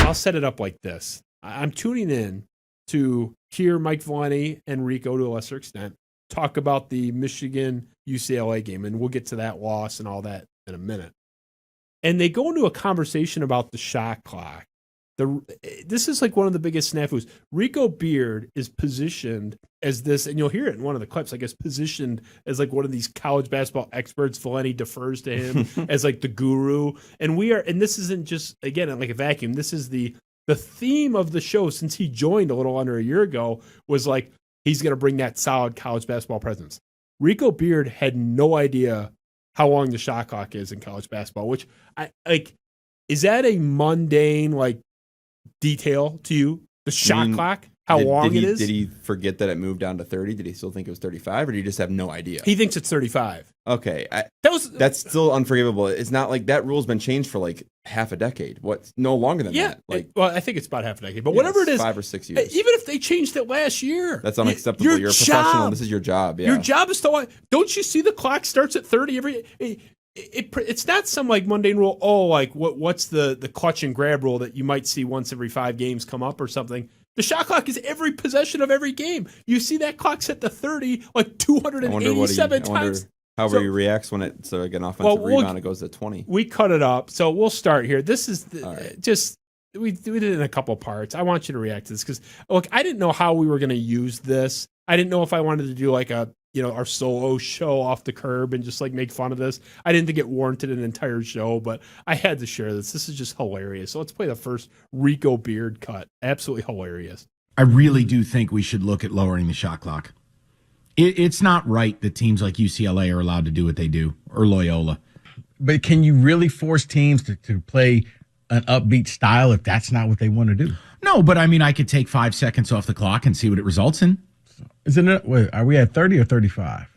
I'll set it up like this. I'm tuning in to hear Mike Valenti and Rico, to a lesser extent, talk about the Michigan UCLA game, and we'll get to that loss and all that in a minute. And they go into a conversation about the shot clock. This is like one of the biggest snafus. Rico Beard is positioned as this, and you'll hear it in one of the clips, I guess, positioned as like one of these college basketball experts. Valenti defers to him as like the guru. And this isn't just, again, like a vacuum. This is the theme of the show since he joined a little under a year ago, was like, he's going to bring that solid college basketball presence. Rico Beard had no idea how long the shot clock is in college basketball, which I like. Is that a mundane like detail to you? The shot clock, how long it is? Did he forget that it moved down to 30? Did he still think it was 35, or did he just have no idea? He thinks it's 35. Okay, that's still unforgivable. It's not like that rule's been changed for like half a decade. What? No longer than that. Like, well, I think it's about half a decade, but whatever it is, 5 or 6 years. Even if they changed it last year, that's unacceptable. You're a professional. This is your job. Yeah. Your job is to. Don't you see the clock starts at 30 every? It's not some like mundane rule. Oh, like what's the clutch and grab rule that you might see once every 5 games come up or something. The shot clock is every possession of every game. You see that clock set to 30 like 287 times. However he reacts when it's like an offensive rebound, it goes to 20. We cut it up, so we'll start here. This is just we did it in a couple parts. I want you to react to this because look, I didn't know how we were going to use this. I didn't know if I wanted to do like our solo show off the curb and just like make fun of this. I didn't think it warranted an entire show, but I had to share this. This is just hilarious. So let's play the first Rico Beard cut. Absolutely hilarious. I really do think we should look at lowering the shot clock. It's not right that teams like UCLA are allowed to do what they do, or Loyola. But can you really force teams to play an upbeat style if that's not what they want to do? No, but I mean, I could take 5 seconds off the clock and see what it results in. Are we at 30 or 35?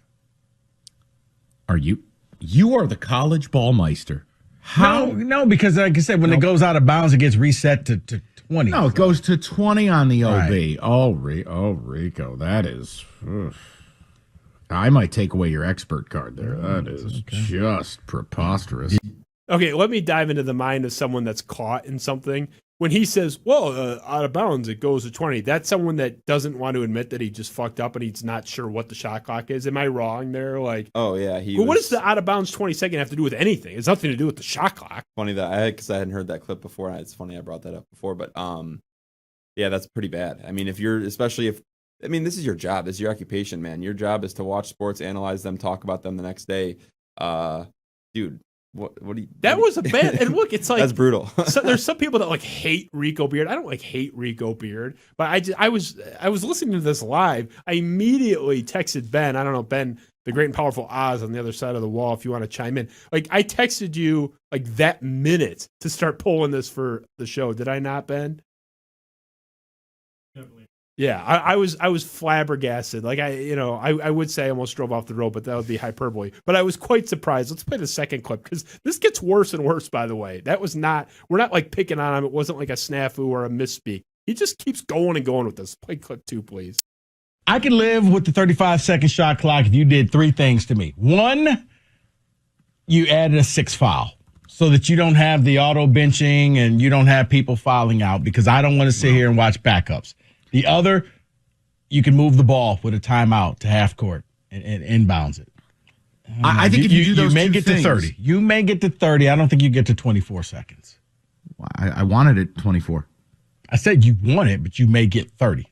Are you? You are the college ballmeister. How? No, because like I said, when it goes out of bounds, it gets reset to 20. No, it goes to 20 on the OB. Right. Oh, Rico, that is... Ugh. I might take away your expert card there. That is just preposterous. Okay, let me dive into the mind of someone that's caught in something. When he says, well, out of bounds, it goes to 20, that's someone that doesn't want to admit that he just fucked up and he's not sure what the shot clock is. Am I wrong there? Like, oh, yeah. What does the out of bounds 20 second have to do with anything? It's nothing to do with the shot clock. Funny that because I hadn't heard that clip before. And it's funny I brought that up before. But yeah, that's pretty bad. I mean, this is your job. This is your occupation, man. Your job is to watch sports, analyze them, talk about them the next day. Dude. What do you? That was a bad. And look, it's like that's brutal. So there's some people that like hate Rico Beard. I don't like hate Rico Beard, but I was listening to this live. I immediately texted Ben. I don't know, Ben, the great and powerful Oz on the other side of the wall. If you want to chime in, like I texted you like that minute to start pulling this for the show. Did I not, Ben? Definitely. Yeah, I was flabbergasted. Like I would say I almost drove off the road, but that would be hyperbole. But I was quite surprised. Let's play the second clip because this gets worse and worse. By the way, we're not like picking on him. It wasn't like a snafu or a misspeak. He just keeps going and going with this. Play clip 2, please. I can live with the 35-second shot clock if you did 3 things to me. 1, you added a 6th foul so that you don't have the auto benching and you don't have people fouling out because I don't want to sit here and watch backups. The other, you can move the ball with a timeout to half court and inbounds it. I think if you do those you may two get things, to 30. You may get to 30. I don't think you get to 24 seconds. I wanted it 24. I said you want it, but you may get 30.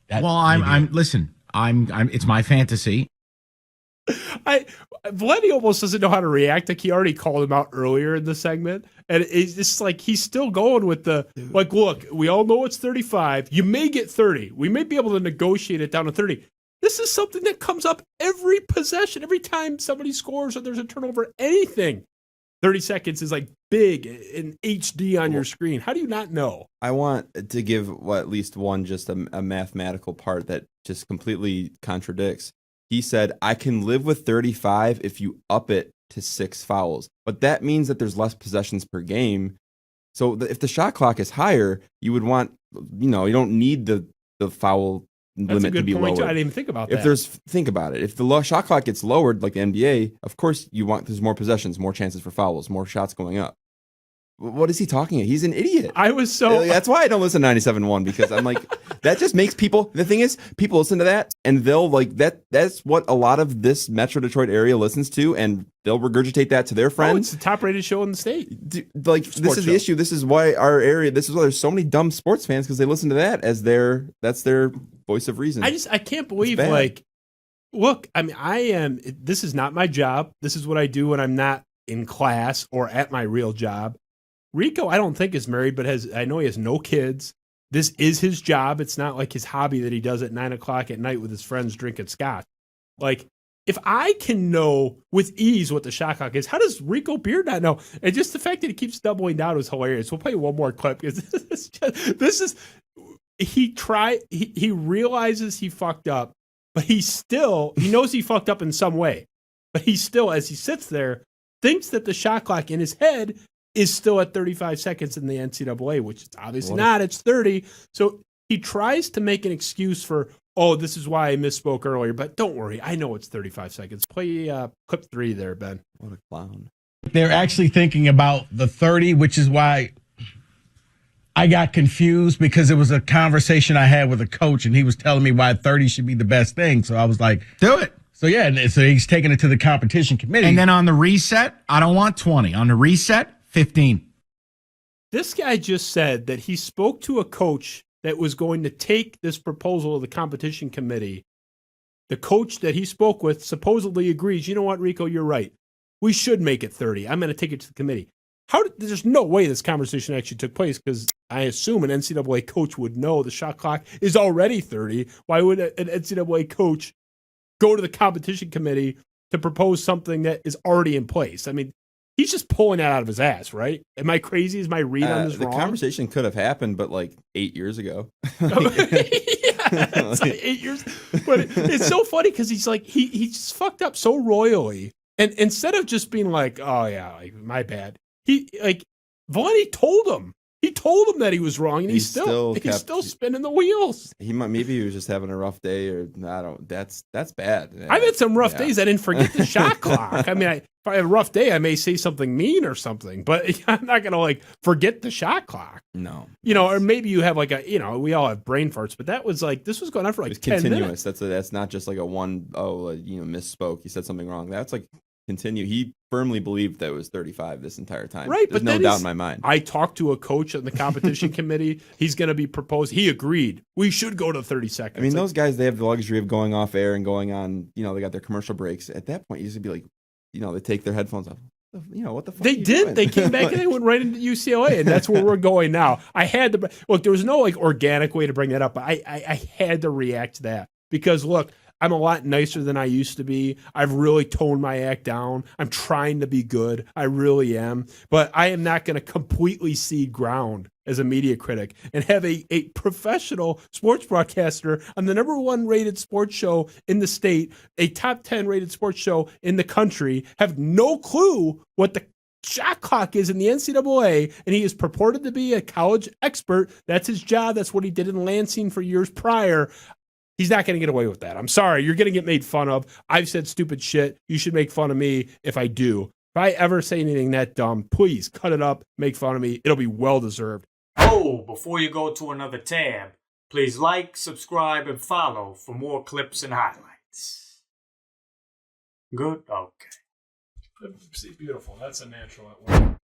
Listen. It's my fantasy. Valenti almost doesn't know how to react. Like he already called him out earlier in the segment, and it's just like he's still going with the like. Look, we all know it's 35. You may get 30. We may be able to negotiate it down to 30. This is something that comes up every possession, every time somebody scores or there's a turnover. Anything, 30 seconds is like big in HD on your screen. How do you not know? I want to give at least one just a mathematical part that just completely contradicts. He said, I can live with 35 if you up it to 6 fouls. But that means that there's less possessions per game. So if the shot clock is higher, you would want, you don't need the foul limit to be lowered. I didn't even think about that. Think about it. If the shot clock gets lowered, like the NBA, of course there's more possessions, more chances for fouls, more shots going up. What is he talking about? He's an idiot. I was so. That's why I don't listen to 97.1 because I'm like, that just makes people. The thing is, people listen to that and they'll like that. That's what a lot of this Metro Detroit area listens to, and they'll regurgitate that to their friends. It's the top-rated show in the state. Like this is the issue. This is why our area. This is why there's so many dumb sports fans because they listen to that as that's their voice of reason. I can't believe like, look. I mean, This is not my job. This is what I do when I'm not in class or at my real job. Rico, I don't think is married, but I know he has no kids. This is his job. It's not like his hobby that he does at 9:00 at night with his friends drinking scotch. Like, if I can know with ease what the shot clock is, how does Rico Beard not know? And just the fact that he keeps doubling down is hilarious. We'll play one more clip because he realizes he fucked up, but he knows he fucked up in some way. But he still, as he sits there, thinks that the shot clock in his head is still at 35 seconds in the NCAA, which it's obviously not. It's 30. So he tries to make an excuse for, this is why I misspoke earlier. But don't worry. I know it's 35 seconds. Play clip 3 there, Ben. What a clown. They're actually thinking about the 30, which is why I got confused because it was a conversation I had with a coach, and he was telling me why 30 should be the best thing. So I was like, Do it. So, yeah, and so he's taking it to the competition committee. And then on the reset, I don't want 20. On the reset, 15. This guy just said that he spoke to a coach that was going to take this proposal of the competition committee. The coach that he spoke with supposedly agrees, you know what, Rico, you're right. We should make it 30. I'm going to take it to the committee. There's no way this conversation actually took place because I assume an NCAA coach would know the shot clock is already 30. Why would an NCAA coach go to the competition committee to propose something that is already in place? I mean, he's just pulling that out of his ass, right? Am I crazy? Is my read on this wrong? The conversation could have happened, but like 8 years ago. It's like 8 years. But it's so funny because he's like, he just fucked up so royally. And instead of just being like, oh yeah, like, my bad, Vaughn told him. He told him that he was wrong, and he's still spinning the wheels. Maybe he was just having a rough day, or I don't. That's bad. I've had some rough days. I didn't forget the shot clock. I mean, if I have a rough day, I may say something mean or something, but I'm not gonna like forget the shot clock. No, or maybe you have like we all have brain farts, but that was like this was going on for like 10 continuous. minutes. That's not just like a misspoke. He said something wrong. That's like continue. He firmly believed that it was 35 this entire time. Right, There's but no doubt in my mind. I talked to a coach on the competition committee. He's going to be proposed. He agreed. We should go to 30 seconds. I mean, those guys, they have the luxury of going off air and going on, they got their commercial breaks. At that point, you just be like, they take their headphones off. What the fuck? They did. Doing? They came back and they went right into UCLA, and that's where we're going now. I had to look. There was no like organic way to bring that up, but I had to react to that because look, I'm a lot nicer than I used to be. I've really toned my act down. I'm trying to be good. I really am. But I am not going to completely cede ground as a media critic and have a professional sports broadcaster on the #1 rated sports show in the state, a top 10 rated sports show in the country, have no clue what the shot clock is in the NCAA, and he is purported to be a college expert. That's his job. That's what he did in Lansing for years prior. He's not going to get away with that. I'm sorry. You're going to get made fun of. I've said stupid shit. You should make fun of me if I do. If I ever say anything that dumb, please cut it up, make fun of me. It'll be well-deserved. Oh, before you go to another tab, please like, subscribe, and follow for more clips and highlights. Good? Okay. See, beautiful. That's a natural at work.